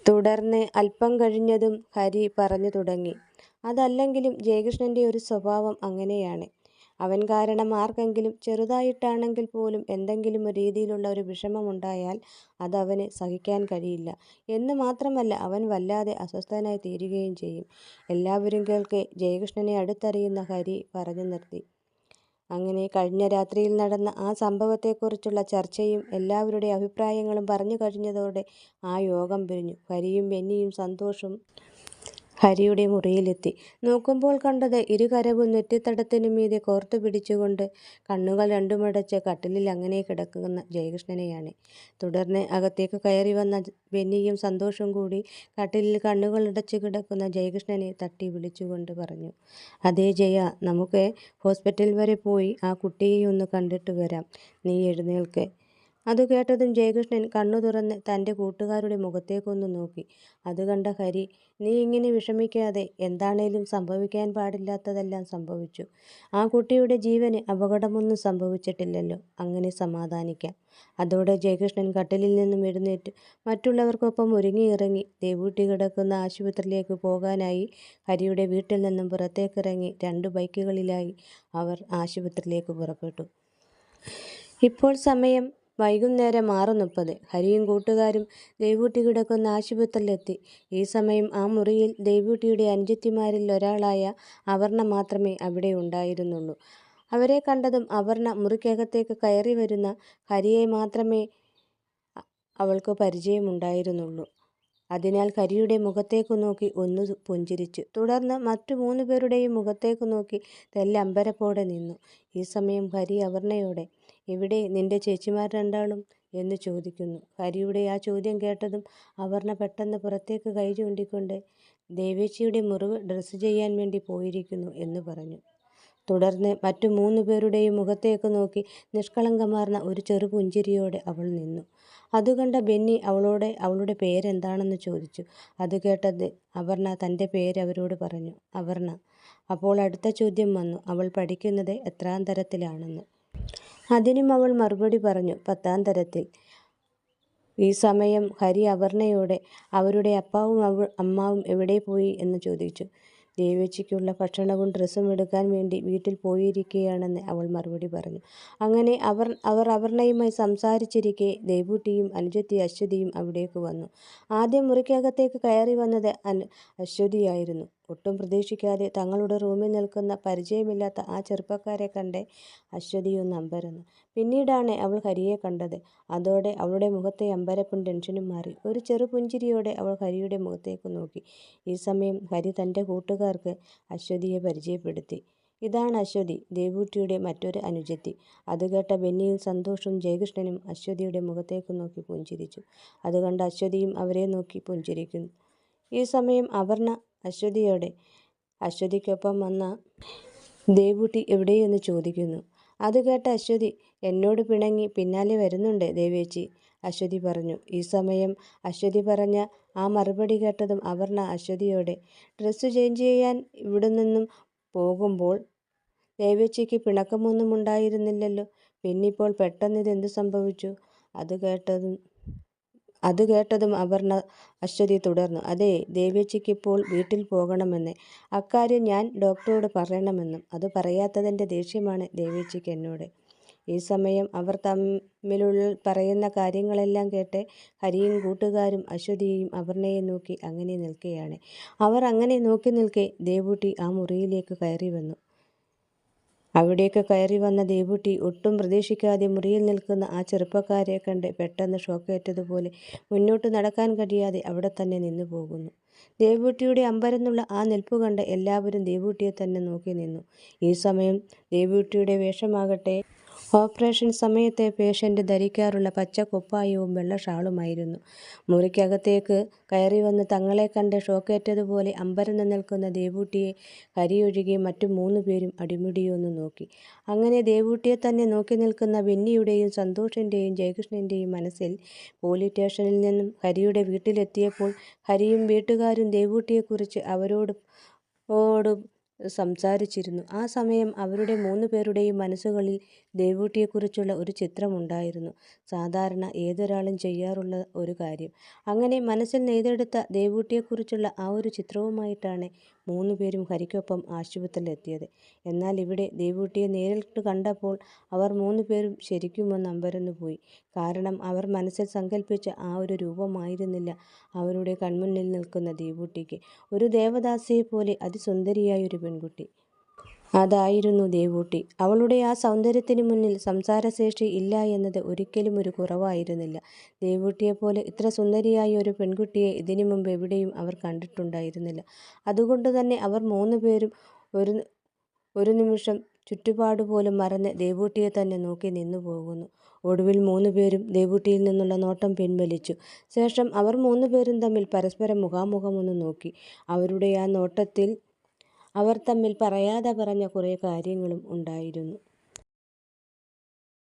തുടർന്ന് അല്പം കഴിഞ്ഞതും ഹരി പറഞ്ഞു തുടങ്ങി. അതല്ലെങ്കിലും ജയകൃഷ്ണൻ്റെ ഒരു സ്വഭാവം അങ്ങനെയാണ്. അവൻ കാരണം ആർക്കെങ്കിലും ചെറുതായിട്ടാണെങ്കിൽ പോലും എന്തെങ്കിലും ഒരു രീതിയിലുള്ള ഒരു വിഷമമുണ്ടായാൽ അതവന് സഹിക്കാൻ കഴിയില്ല എന്ന് മാത്രമല്ല, അവൻ വല്ലാതെ അസ്വസ്ഥനായി തീരുകയും ചെയ്യും. എല്ലാവരും കേൾക്കെ ജയകൃഷ്ണനെ അടുത്തറിയുന്ന ഹരി പറഞ്ഞു നിർത്തി. അങ്ങനെ കഴിഞ്ഞ രാത്രിയിൽ നടന്ന ആ സംഭവത്തെക്കുറിച്ചുള്ള ചർച്ചയും എല്ലാവരുടെ അഭിപ്രായങ്ങളും പറഞ്ഞു കഴിഞ്ഞതോടെ ആ യോഗം പിരിഞ്ഞു. ഹരിയും ബെന്നിയും സന്തോഷും ഹരിയുടെ മുറിയിലെത്തി. നോക്കുമ്പോൾ കണ്ടത് ഇരുകരവും നെറ്റിത്തടത്തിനു മീതെ കോർത്തു പിടിച്ചുകൊണ്ട് കണ്ണുകൾ രണ്ടുമടച്ച് കട്ടിലിൽ അങ്ങനെ കിടക്കുന്ന ജയകൃഷ്ണനെയാണ്. തുടർന്ന് അകത്തേക്ക് കയറി വന്ന ബെന്നിയും സന്തോഷും കൂടി കട്ടിലിൽ കണ്ണുകൾ അടച്ച് കിടക്കുന്ന ജയകൃഷ്ണനെ തട്ടി വിളിച്ചുകൊണ്ട് പറഞ്ഞു, "അതേ ജയ, നമുക്ക് ഹോസ്പിറ്റൽ വരെ പോയി ആ കുട്ടിയെ ഒന്ന് കണ്ടിട്ട് വരാം. നീ എഴുന്നേൽക്ക്." അത് കേട്ടതും ജയകൃഷ്ണൻ കണ്ണു തുറന്ന് തൻ്റെ കൂട്ടുകാരുടെ മുഖത്തേക്കൊന്ന് നോക്കി. അത് കണ്ട ഹരി, "നീ ഇങ്ങനെ വിഷമിക്കാതെ. എന്താണേലും സംഭവിക്കാൻ പാടില്ലാത്തതെല്ലാം സംഭവിച്ചു. ആ കുട്ടിയുടെ ജീവന് അപകടമൊന്നും സംഭവിച്ചിട്ടില്ലല്ലോ. അങ്ങനെ സമാധാനിക്കാം." അതോടെ ജയകൃഷ്ണൻ കട്ടിലിൽ നിന്നും എഴുന്നേറ്റ് മറ്റുള്ളവർക്കൊപ്പം ഒരുങ്ങിയിറങ്ങി ദേവൂട്ടി കിടക്കുന്ന ആശുപത്രിയിലേക്ക് പോകാനായി. ഹരിയുടെ വീട്ടിൽ നിന്നും പുറത്തേക്കിറങ്ങി 2 ബൈക്കുകളിലായി അവർ ആശുപത്രിയിലേക്ക് പുറപ്പെട്ടു. ഇപ്പോൾ സമയം വൈകുന്നേരം 6:30. ഹരിയും കൂട്ടുകാരും ദേവൂട്ടി കിടക്കുന്ന ആശുപത്രിയിലെത്തി. ഈ സമയം ആ മുറിയിൽ ദേവൂട്ടിയുടെ അനുജത്തിമാരിൽ ഒരാളായ അപർണ മാത്രമേ അവിടെ ഉണ്ടായിരുന്നുള്ളൂ. അവരെ കണ്ടതും അപർണ മുറിക്കകത്തേക്ക് കയറി വരുന്ന ഹരിയെ മാത്രമേ അവൾക്ക് പരിചയമുണ്ടായിരുന്നുള്ളൂ. അതിനാൽ ഹരിയുടെ മുഖത്തേക്ക് നോക്കി ഒന്ന് പുഞ്ചിരിച്ചു. തുടർന്ന് മറ്റു 3 പേരുടെയും മുഖത്തേക്ക് നോക്കി തെല്ലമ്പരപ്പോടെ നിന്നു. ഈ സമയം ഹരി അപർണയോടെ, "എവിടെ നിന്റെ ചേച്ചിമാർ രണ്ടാളും?" എന്ന് ചോദിക്കുന്നു. ഹരിയുടെ ആ ചോദ്യം കേട്ടതും അപർണ പെട്ടെന്ന് പുറത്തേക്ക് കൈ ചൂണ്ടിക്കൊണ്ട്, "ദേവേച്ചിയുടെ മുറിവ് ഡ്രസ്സ് ചെയ്യാൻ വേണ്ടി പോയിരിക്കുന്നു" എന്ന് പറഞ്ഞു. തുടർന്ന് മറ്റു 3 പേരുടെയും മുഖത്തേക്ക് നോക്കി നിഷ്കളങ്കമാർന്ന ഒരു ചെറു പുഞ്ചിരിയോടെ അവൾ നിന്നു. അതുകണ്ട ബെന്നി അവളോട് അവളുടെ പേരെന്താണെന്ന് ചോദിച്ചു. അത് കേട്ടത് അപർണ തൻ്റെ പേര് അവരോട് പറഞ്ഞു. "അപർണ." അപ്പോൾ അടുത്ത ചോദ്യം വന്നു, അവൾ പഠിക്കുന്നത് എത്രാം തരത്തിലാണെന്ന്. അതിനും അവൾ മറുപടി പറഞ്ഞു, 10ാം തരത്തിൽ. ഈ സമയം ഹരി അപർണയോടെ, "അവരുടെ അപ്പാവും അമ്മാവും എവിടെ പോയി?" എന്ന് ചോദിച്ചു. "ദേവേച്ചിക്കുള്ള ഭക്ഷണവും ഡ്രസ്സും എടുക്കാൻ വേണ്ടി വീട്ടിൽ പോയിരിക്കുകയാണെന്ന്" അവൾ മറുപടി പറഞ്ഞു. അങ്ങനെ അവർ അപർണയുമായി സംസാരിച്ചിരിക്കെ ദേവൂട്ടിയും അനുജത്തി അശ്വതിയും അവിടേക്ക് വന്നു. ആദ്യം മുറിക്കകത്തേക്ക് കയറി വന്നത് അശ്വതിയായിരുന്നു. ഒട്ടും പ്രതീക്ഷിക്കാതെ തങ്ങളുടെ റൂമിൽ നിൽക്കുന്ന പരിചയമില്ലാത്ത ആ ചെറുപ്പക്കാരെ കണ്ട് അശ്വതി ഒന്ന് അമ്പരന്നു. പിന്നീടാണ് അവൾ ഹരിയെ കണ്ടത്. അതോടെ അവളുടെ മുഖത്തെ അമ്പരപ്പും ടെൻഷനും മാറി. ഒരു ചെറു പുഞ്ചിരിയോടെ അവൾ ഹരിയുടെ മുഖത്തേക്ക് നോക്കി. ഈ സമയം ഹരി തൻ്റെ കൂട്ടുകാർക്ക് അശ്വതിയെ പരിചയപ്പെടുത്തി. "ഇതാണ് അശ്വതി, ദേവൂട്ടിയുടെ മറ്റൊരു അനുജത്തി." അത് കേട്ട ബെന്നിയും സന്തോഷും ജയകൃഷ്ണനും അശ്വതിയുടെ മുഖത്തേക്ക് നോക്കി പുഞ്ചിരിച്ചു. അത് കണ്ട അശ്വതിയും അവരെ നോക്കി പുഞ്ചിരിക്കുന്നു. ഈ സമയം അപർണ അശ്വതിയോടെ, "അശ്വതിക്കൊപ്പം വന്ന ദേവൂട്ടി എവിടെയെന്ന് ചോദിക്കുന്നു. അത് കേട്ട അശ്വതി, "എന്നോട് പിണങ്ങി പിന്നാലെ വരുന്നുണ്ട് ദേവേച്ചി." അശ്വതി പറഞ്ഞു. ഈ സമയം അശ്വതി പറഞ്ഞ ആ മറുപടി കേട്ടതും അപർണ അശ്വതിയോടെ, "ഡ്രസ്സ് ചേഞ്ച് ചെയ്യാൻ ഇവിടെ നിന്നും പോകുമ്പോൾ ദേവേച്ചിക്ക് പിണക്കമൊന്നും ഉണ്ടായിരുന്നില്ലല്ലോ. പിന്നിപ്പോൾ പെട്ടെന്ന് ഇതെന്ത് സംഭവിച്ചു?" അത് കേട്ടതും അപർണ അശ്വതി തുടർന്നു, "അതെ, ദേവേച്ചിക്കിപ്പോൾ വീട്ടിൽ പോകണമെന്ന്. അക്കാര്യം ഞാൻ ഡോക്ടറോട് പറയണമെന്നും. അത് പറയാത്തതിൻ്റെ ദേഷ്യമാണ് ദേവേച്ചിക്ക് എന്നോട്." ഈ സമയം അവർ തമ്മിലുള്ള പറയുന്ന കാര്യങ്ങളെല്ലാം കേട്ട് ഹരിയും കൂട്ടുകാരും അശ്വതിയെയും അപർണയെയും നോക്കി അങ്ങനെ നിൽക്കുകയാണ്. അവർ അങ്ങനെ നോക്കി നിൽക്കെ ദേവൂട്ടി ആ മുറിയിലേക്ക് കയറി വന്നു. അവിടേക്ക് കയറി വന്ന ദേവൂട്ടി ഒട്ടും പ്രതീക്ഷിക്കാതെ മുറിയിൽ നിൽക്കുന്ന ആ ചെറുപ്പക്കാരെ കണ്ട് പെട്ടെന്ന് ഷോക്കേറ്റതുപോലെ മുന്നോട്ട് നടക്കാൻ കഴിയാതെ അവിടെ തന്നെ നിന്നു പോകുന്നു. ദേവൂട്ടിയുടെ അമ്പരന്നുള്ള ആ നിൽപ്പ് കണ്ട് എല്ലാവരും ദേവൂട്ടിയെ തന്നെ നോക്കി നിന്നു. ഈ സമയം ദേവൂട്ടിയുടെ വേഷമാകട്ടെ ഓപ്പറേഷൻ സമയത്ത് പേഷ്യൻ്റ് ധരിക്കാറുള്ള പച്ച കുപ്പായവും വെള്ള ഷാളുമായിരുന്നു. മുറിക്കകത്തേക്ക് കയറി വന്ന് തങ്ങളെ കണ്ട് ഷോക്കേറ്റതുപോലെ അമ്പരന്ന് നിൽക്കുന്ന ദേവൂട്ടിയെ ഹരിയൊഴികെ മറ്റു 3 പേരും അടിമുടിയൊന്ന് നോക്കി. അങ്ങനെ ദേവൂട്ടിയെ തന്നെ നോക്കി നിൽക്കുന്ന ബെന്നിയുടെയും സന്തോഷിൻ്റെയും ജയകൃഷ്ണൻ്റെയും മനസ്സിൽ പോലീസ് സ്റ്റേഷനിൽ നിന്നും ഹരിയുടെ വീട്ടിലെത്തിയപ്പോൾ ഹരിയും വീട്ടുകാരും ദേവൂട്ടിയെക്കുറിച്ച് അവരോട് സംസാരിച്ചിരുന്നു. ആ സമയം അവരുടെ 3 പേരുടെയും മനസ്സുകളിൽ ദേവൂട്ടിയെക്കുറിച്ചുള്ള ഒരു ചിത്രമുണ്ടായിരുന്നു. സാധാരണ ഏതൊരാളും ചെയ്യാറുള്ള ഒരു കാര്യം. അങ്ങനെ മനസ്സിൽ നെയ്തെടുത്ത ദേവൂട്ടിയെക്കുറിച്ചുള്ള ആ ഒരു ചിത്രവുമായിട്ടാണ് 3 പേരും ഹരിക്കൊപ്പം ആശുപത്രിയിലെത്തിയത്. എന്നാൽ ഇവിടെ ദേവൂട്ടിയെ നേരിട്ട് കണ്ടപ്പോൾ അവർ 3 പേരും ശരിക്കുമൊന്ന് അമ്പരന്നുപോയി. കാരണം അവർ മനസ്സിൽ സങ്കല്പിച്ച ആ ഒരു രൂപമായിരുന്നില്ല അവരുടെ കൺമുന്നിൽ നിൽക്കുന്ന ദേവൂട്ടിക്ക്. ഒരു ദേവദാസിയെപ്പോലെ അതിസുന്ദരിയായൊരു പെൺകുട്ടി. അതായിരുന്നു ദേവൂട്ടി. അവളുടെ ആ സൗന്ദര്യത്തിന് മുന്നിൽ സംസാരശേഷി ഇല്ല എന്നത് ഒരിക്കലും ഒരു കുറവായിരുന്നില്ല. ദേവൂട്ടിയെപ്പോലെ ഇത്ര സുന്ദരിയായ ഒരു പെൺകുട്ടിയെ ഇതിനു മുമ്പ് എവിടെയും അവർ കണ്ടിട്ടുണ്ടായിരുന്നില്ല. അതുകൊണ്ട് തന്നെ അവർ 3 പേരും ഒരു നിമിഷം ചുറ്റുപാടുപോലും മറന്ന് ദേവൂട്ടിയെ തന്നെ നോക്കി നിന്നു പോകുന്നു. ഒടുവിൽ 3 പേരും ദേവൂട്ടിയിൽ നിന്നുള്ള നോട്ടം പിൻവലിച്ചു. ശേഷം അവർ 3 പേരും തമ്മിൽ പരസ്പരം മുഖാമുഖമൊന്ന് നോക്കി. അവരുടെ ആ നോട്ടത്തിൽ അവർ തമ്മിൽ പറയാതെ പറഞ്ഞ കുറേ കാര്യങ്ങളും ഉണ്ടായിരുന്നു.